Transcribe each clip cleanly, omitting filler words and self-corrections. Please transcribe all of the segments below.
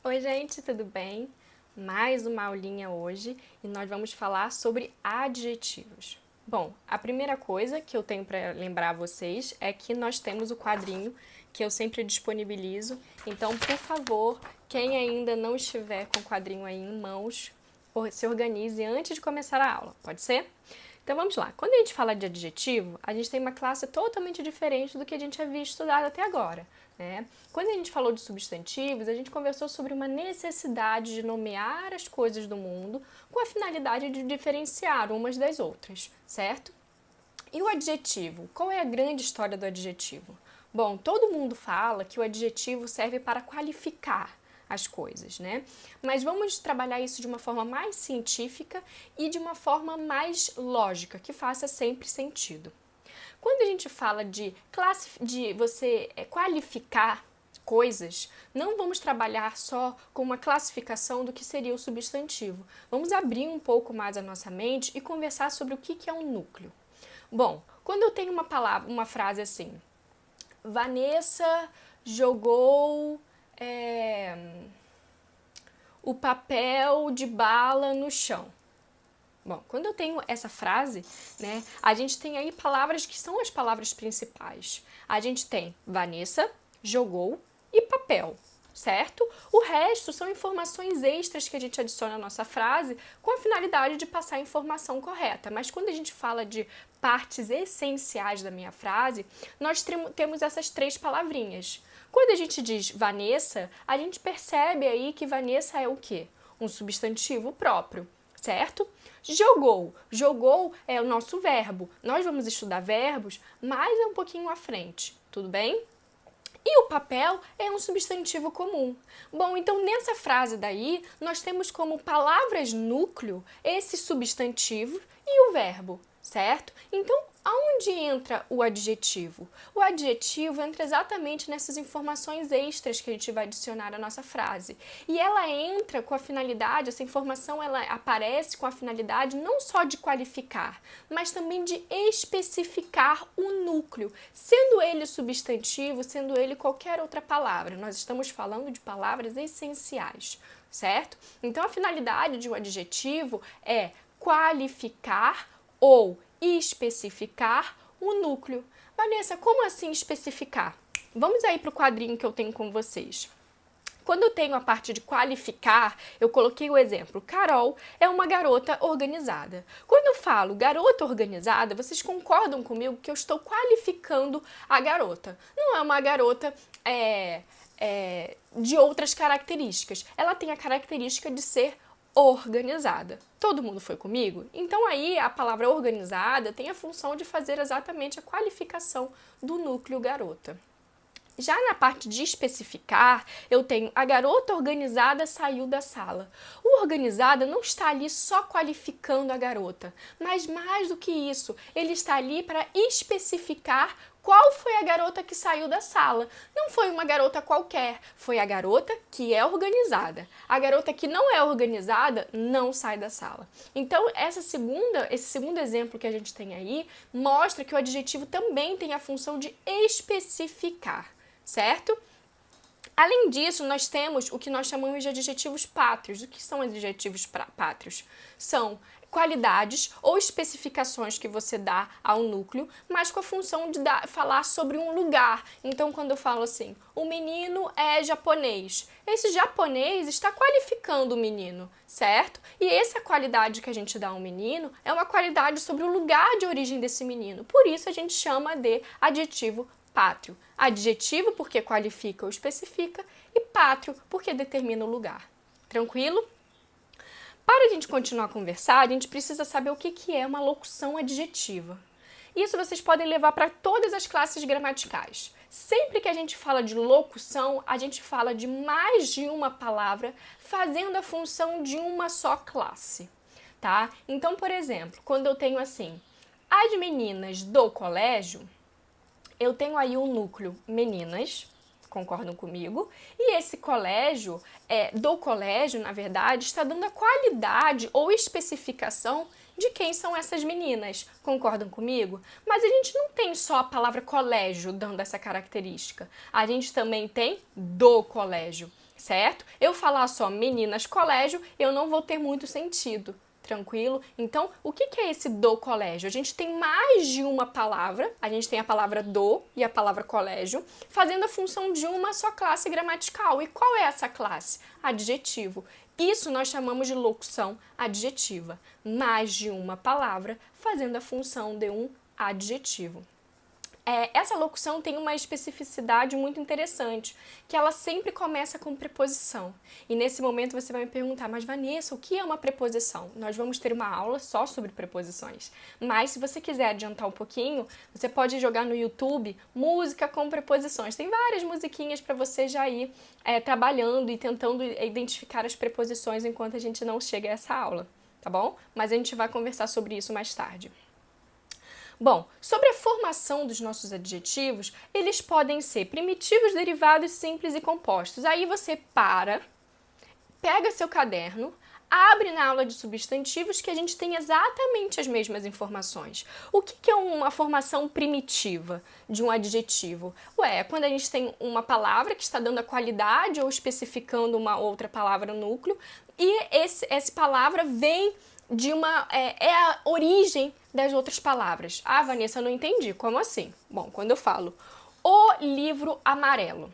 Oi, gente, tudo bem? Mais uma aulinha hoje e nós vamos falar sobre adjetivos. Bom, a primeira coisa que eu tenho para lembrar vocês é que nós temos o quadrinho que eu sempre disponibilizo. Então, por favor, quem ainda não estiver com o quadrinho aí em mãos, se organize antes de começar a aula, pode ser? Então vamos lá. Quando a gente fala de adjetivo, a gente tem uma classe totalmente diferente do que a gente havia estudado até agora, né? Quando a gente falou de substantivos, a gente conversou sobre uma necessidade de nomear as coisas do mundo com a finalidade de diferenciar umas das outras, certo? E o adjetivo? Qual é a grande história do adjetivo? Bom, todo mundo fala que o adjetivo serve para qualificar as coisas, né? Mas vamos trabalhar isso de uma forma mais científica e de uma forma mais lógica, que faça sempre sentido. Quando a gente fala de você qualificar coisas, não vamos trabalhar só com uma classificação do que seria o substantivo. Vamos abrir um pouco mais a nossa mente e conversar sobre o que é um núcleo. Bom, quando eu tenho uma frase assim, Vanessa jogou o papel de bala no chão. Bom, quando eu tenho essa frase, né, a gente tem aí palavras que são as palavras principais. A gente tem Vanessa, jogou e papel, certo? O resto são informações extras que a gente adiciona à nossa frase com a finalidade de passar a informação correta. Mas quando a gente fala de partes essenciais da minha frase, nós temos essas três palavrinhas. Quando a gente diz Vanessa, a gente percebe aí que Vanessa é o quê? Um substantivo próprio, certo? Jogou. Jogou é o nosso verbo. Nós vamos estudar verbos mais um pouquinho à frente, tudo bem? E o papel é um substantivo comum. Bom, então nessa frase daí, nós temos como palavras núcleo esse substantivo e o verbo, certo? Então, aonde entra o adjetivo? O adjetivo entra exatamente nessas informações extras que a gente vai adicionar à nossa frase. E ela entra com a finalidade, essa informação ela aparece com a finalidade não só de qualificar, mas também de especificar o núcleo, sendo ele substantivo, sendo ele qualquer outra palavra. Nós estamos falando de palavras essenciais, certo? Então a finalidade de um adjetivo é qualificar ou especificar o núcleo. Vanessa, como assim especificar? Vamos aí para o quadrinho que eu tenho com vocês. Quando eu tenho a parte de qualificar, eu coloquei o exemplo. Carol é uma garota organizada. Quando eu falo garota organizada, vocês concordam comigo que eu estou qualificando a garota. Não é uma garota de outras características. Ela tem a característica de ser organizada. Todo mundo foi comigo? Então aí a palavra organizada tem a função de fazer exatamente a qualificação do núcleo garota. Já na parte de especificar, eu tenho a garota organizada saiu da sala. O organizada não está ali só qualificando a garota, mas mais do que isso, ele está ali para especificar qual foi a garota que saiu da sala. Não foi uma garota qualquer, foi a garota que é organizada. A garota que não é organizada não sai da sala. Então, esse segundo exemplo que a gente tem aí mostra que o adjetivo também tem a função de especificar, certo? Além disso, nós temos o que nós chamamos de adjetivos pátrios. O que são adjetivos pátrios? São qualidades ou especificações que você dá ao núcleo, mas com a função de falar sobre um lugar. Então, quando eu falo assim, o menino é japonês, esse japonês está qualificando o menino, certo? E essa qualidade que a gente dá ao menino é uma qualidade sobre o lugar de origem desse menino. Por isso, a gente chama de adjetivo pátrio. Adjetivo porque qualifica ou especifica e pátrio porque determina o lugar. Tranquilo? Para a gente continuar a conversar, a gente precisa saber o que é uma locução adjetiva. Isso vocês podem levar para todas as classes gramaticais. Sempre que a gente fala de locução, a gente fala de mais de uma palavra fazendo a função de uma só classe, tá? Então, por exemplo, quando eu tenho assim, as meninas do colégio, eu tenho aí um núcleo meninas, concordam comigo? E esse colégio, do colégio, na verdade, está dando a qualidade ou especificação de quem são essas meninas. Concordam comigo? Mas a gente não tem só a palavra colégio dando essa característica. A gente também tem do colégio. certo? Eu falar só meninas colégio, eu não vou ter muito sentido. Tranquilo? Então, o que é esse do colégio? A gente tem mais de uma palavra, a gente tem a palavra do e a palavra colégio, fazendo a função de uma só classe gramatical. E qual é essa classe? Adjetivo. Isso nós chamamos de locução adjetiva. Mais de uma palavra fazendo a função de um adjetivo. Essa locução tem uma especificidade muito interessante, que ela sempre começa com preposição. E nesse momento você vai me perguntar, mas Vanessa, o que é uma preposição? Nós vamos ter uma aula só sobre preposições. Mas se você quiser adiantar um pouquinho, você pode jogar no YouTube música com preposições. Tem várias musiquinhas para você já ir trabalhando e tentando identificar as preposições enquanto a gente não chega a essa aula, tá bom? Mas a gente vai conversar sobre isso mais tarde. Bom, sobre a formação dos nossos adjetivos, eles podem ser primitivos, derivados, simples e compostos. Aí você pega seu caderno, abre na aula de substantivos que a gente tem exatamente as mesmas informações. O que é uma formação primitiva de um adjetivo? É quando a gente tem uma palavra que está dando a qualidade ou especificando uma outra palavra no núcleo e essa palavra vem de é a origem das outras palavras. Ah, Vanessa, eu não entendi. Como assim? Bom, quando eu falo o livro amarelo,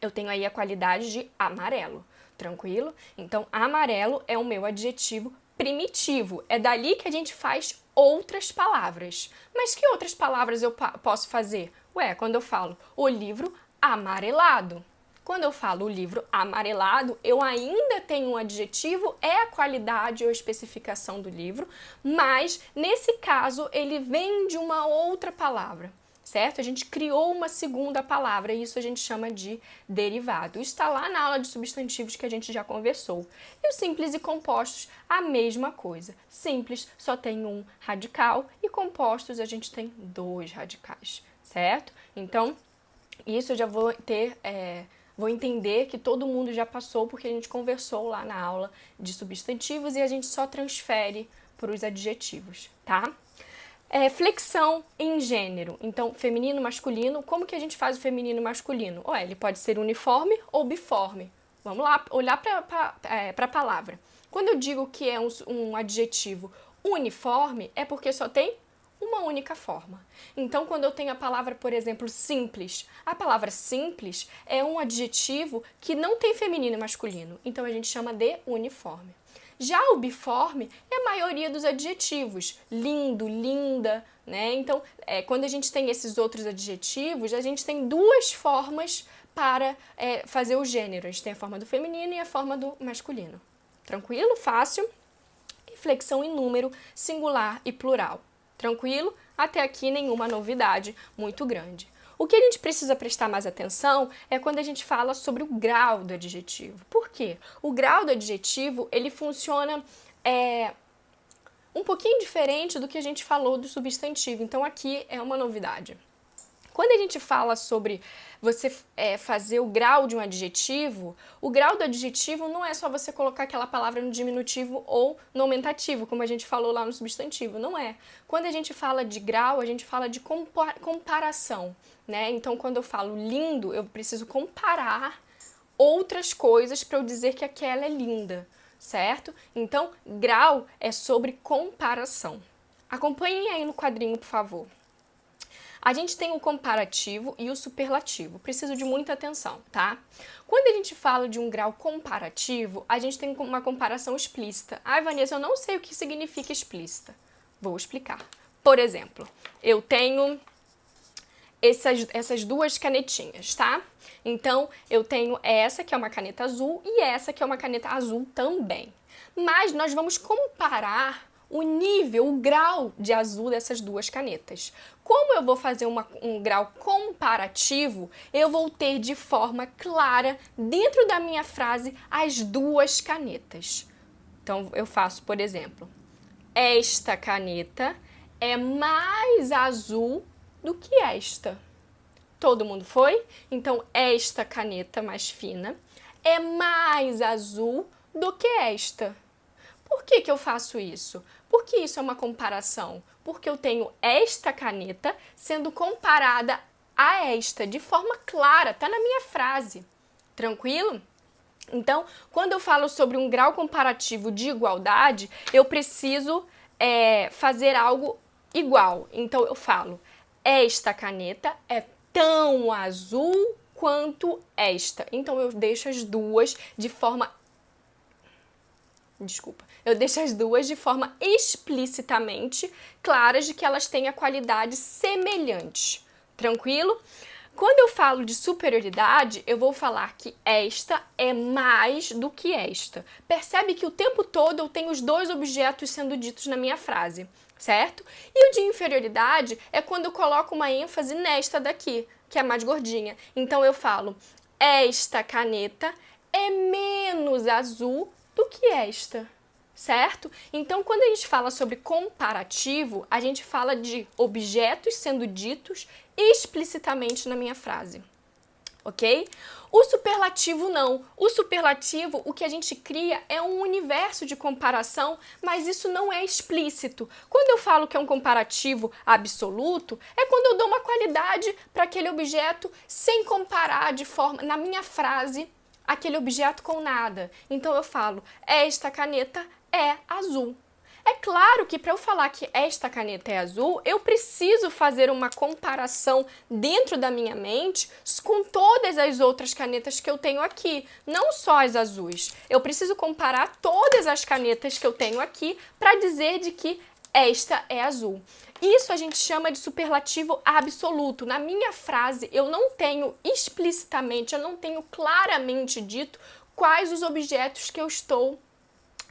eu tenho aí a qualidade de amarelo. Tranquilo? Então, amarelo é o meu adjetivo primitivo. É dali que a gente faz outras palavras. Mas que outras palavras eu posso fazer? Quando eu falo o livro amarelado. Quando eu falo o livro amarelado, eu ainda tenho um adjetivo, é a qualidade ou especificação do livro, mas nesse caso ele vem de uma outra palavra, certo? A gente criou uma segunda palavra e isso a gente chama de derivado. Isso está lá na aula de substantivos que a gente já conversou. E os simples e compostos, a mesma coisa. Simples só tem um radical e compostos a gente tem dois radicais, certo? Então, isso eu já vou vou entender que todo mundo já passou porque a gente conversou lá na aula de substantivos e a gente só transfere para os adjetivos, tá? Flexão em gênero. Então, feminino, masculino. Como que a gente faz o feminino e masculino? Ele pode ser uniforme ou biforme. Vamos lá, olhar para a palavra. Quando eu digo que é um adjetivo uniforme, é porque só tem uma única forma. Então, quando eu tenho a palavra, por exemplo, simples, a palavra simples é um adjetivo que não tem feminino e masculino. Então, a gente chama de uniforme. Já o biforme é a maioria dos adjetivos. Lindo, linda, né? Então, quando a gente tem esses outros adjetivos, a gente tem duas formas para fazer o gênero. A gente tem a forma do feminino e a forma do masculino. Tranquilo? Fácil? E flexão em número, singular e plural. Tranquilo? Até aqui nenhuma novidade muito grande. O que a gente precisa prestar mais atenção é quando a gente fala sobre o grau do adjetivo. Por quê? O grau do adjetivo, ele funciona um pouquinho diferente do que a gente falou do substantivo. Então, aqui é uma novidade. Quando a gente fala sobre você fazer o grau de um adjetivo, o grau do adjetivo não é só você colocar aquela palavra no diminutivo ou no aumentativo, como a gente falou lá no substantivo, não é. Quando a gente fala de grau, a gente fala de comparação, né? Então, quando eu falo lindo, eu preciso comparar outras coisas para eu dizer que aquela é linda, certo? Então, grau é sobre comparação. Acompanhem aí no quadrinho, por favor. A gente tem o comparativo e o superlativo. Preciso de muita atenção, tá? Quando a gente fala de um grau comparativo, a gente tem uma comparação explícita. Ai, Vanessa, eu não sei o que significa explícita. Vou explicar. Por exemplo, eu tenho essas duas canetinhas, tá? Então, eu tenho essa que é uma caneta azul e essa que é uma caneta azul também. Mas nós vamos comparar o nível, o grau de azul dessas duas canetas. Como eu vou fazer um grau comparativo, eu vou ter de forma clara, dentro da minha frase, as duas canetas. Então, eu faço, por exemplo, esta caneta é mais azul do que esta. Todo mundo foi? Então, esta caneta mais fina é mais azul do que esta. Por que eu faço isso? Porque isso é uma comparação. Porque eu tenho esta caneta sendo comparada a esta de forma clara, tá na minha frase. Tranquilo? Então, quando eu falo sobre um grau comparativo de igualdade, eu preciso fazer algo igual. Então, eu falo, esta caneta é tão azul quanto esta. Então, eu deixo as duas de forma... Eu deixo as duas de forma explicitamente claras de que elas têm a qualidade semelhante. Tranquilo? Quando eu falo de superioridade, eu vou falar que esta é mais do que esta. Percebe que o tempo todo eu tenho os dois objetos sendo ditos na minha frase, certo? E o de inferioridade é quando eu coloco uma ênfase nesta daqui, que é a mais gordinha. Então eu falo, esta caneta é menos azul do que esta. Certo? Então, quando a gente fala sobre comparativo, a gente fala de objetos sendo ditos explicitamente na minha frase, ok? O superlativo não. O superlativo, o que a gente cria é um universo de comparação, mas isso não é explícito. Quando eu falo que é um comparativo absoluto, é quando eu dou uma qualidade para aquele objeto sem comparar de forma, na minha frase, aquele objeto com nada. Então eu falo, esta caneta é azul. É claro que para eu falar que esta caneta é azul, eu preciso fazer uma comparação dentro da minha mente com todas as outras canetas que eu tenho aqui, não só as azuis. Eu preciso comparar todas as canetas que eu tenho aqui para dizer de que esta é azul. Isso a gente chama de superlativo absoluto. Na minha frase, eu não tenho explicitamente, eu não tenho claramente dito quais os objetos que eu estou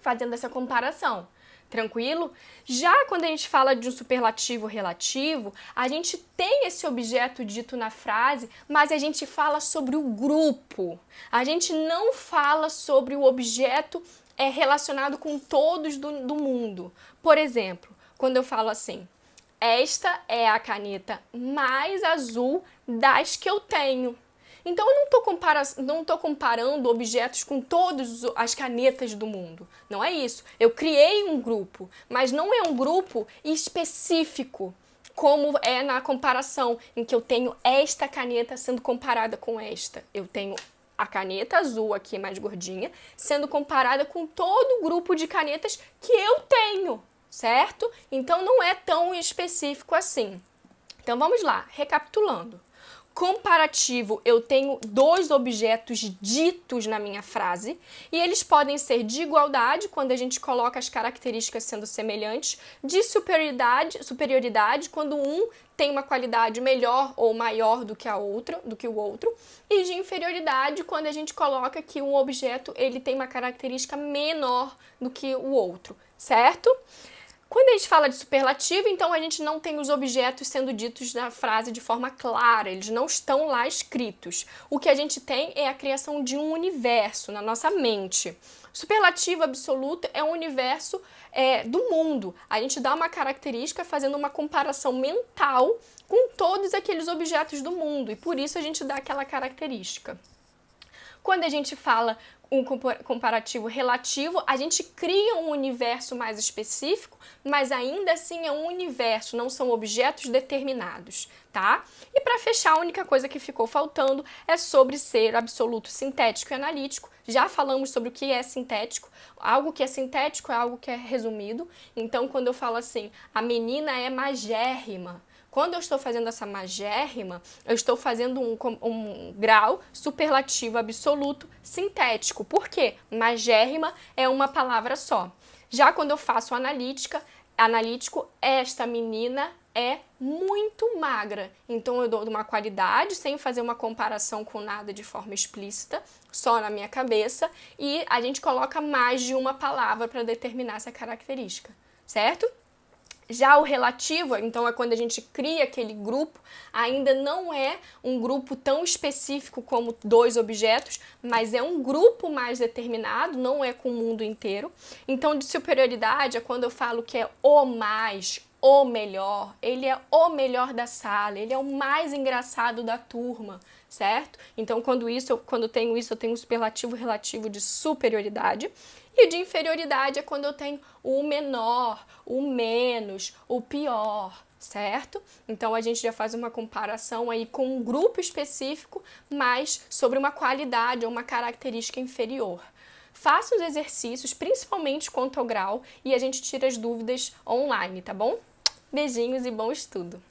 fazendo essa comparação. Tranquilo? Já quando a gente fala de um superlativo relativo, a gente tem esse objeto dito na frase, mas a gente fala sobre o grupo. A gente não fala sobre o objeto relacionado com todos do mundo. Por exemplo, quando eu falo assim, esta é a caneta mais azul das que eu tenho. Então, eu não estou comparando objetos com todas as canetas do mundo. Não é isso. Eu criei um grupo, mas não é um grupo específico, como é na comparação, em que eu tenho esta caneta sendo comparada com esta. Eu tenho a caneta azul aqui, mais gordinha, sendo comparada com todo o grupo de canetas que eu tenho, certo? Então, não é tão específico assim. Então, vamos lá, recapitulando. Comparativo, eu tenho dois objetos ditos na minha frase e eles podem ser de igualdade, quando a gente coloca as características sendo semelhantes, de superioridade, quando um tem uma qualidade melhor ou maior do que o outro, e de inferioridade, quando a gente coloca que um objeto ele tem uma característica menor do que o outro, certo? Quando a gente fala de superlativo, então a gente não tem os objetos sendo ditos na frase de forma clara, eles não estão lá escritos. O que a gente tem é a criação de um universo na nossa mente. Superlativo absoluto é um universo do mundo. A gente dá uma característica fazendo uma comparação mental com todos aqueles objetos do mundo, e por isso a gente dá aquela característica. Quando a gente fala um comparativo relativo, a gente cria um universo mais específico, mas ainda assim é um universo, não são objetos determinados, tá? E para fechar, a única coisa que ficou faltando é sobre ser absoluto, sintético e analítico. Já falamos sobre o que é sintético. Algo que é sintético é algo que é resumido. Então, quando eu falo assim, a menina é magérrima, quando eu estou fazendo essa magérrima, eu estou fazendo um grau superlativo absoluto sintético. Por quê? Magérrima é uma palavra só. Já quando eu faço analítico, esta menina é muito magra. Então, eu dou uma qualidade sem fazer uma comparação com nada de forma explícita, só na minha cabeça, e a gente coloca mais de uma palavra para determinar essa característica, certo? Já o relativo, então, é quando a gente cria aquele grupo, ainda não é um grupo tão específico como dois objetos, mas é um grupo mais determinado, não é com o mundo inteiro. Então, de superioridade é quando eu falo que é o mais, o melhor, ele é o melhor da sala, ele é o mais engraçado da turma, certo? Então, quando eu tenho isso, eu tenho um superlativo relativo de superioridade. E de inferioridade é quando eu tenho o menor, o menos, o pior, certo? Então a gente já faz uma comparação aí com um grupo específico, mas sobre uma qualidade ou uma característica inferior. Faça os exercícios, principalmente quanto ao grau, e a gente tira as dúvidas online, tá bom? Beijinhos e bom estudo!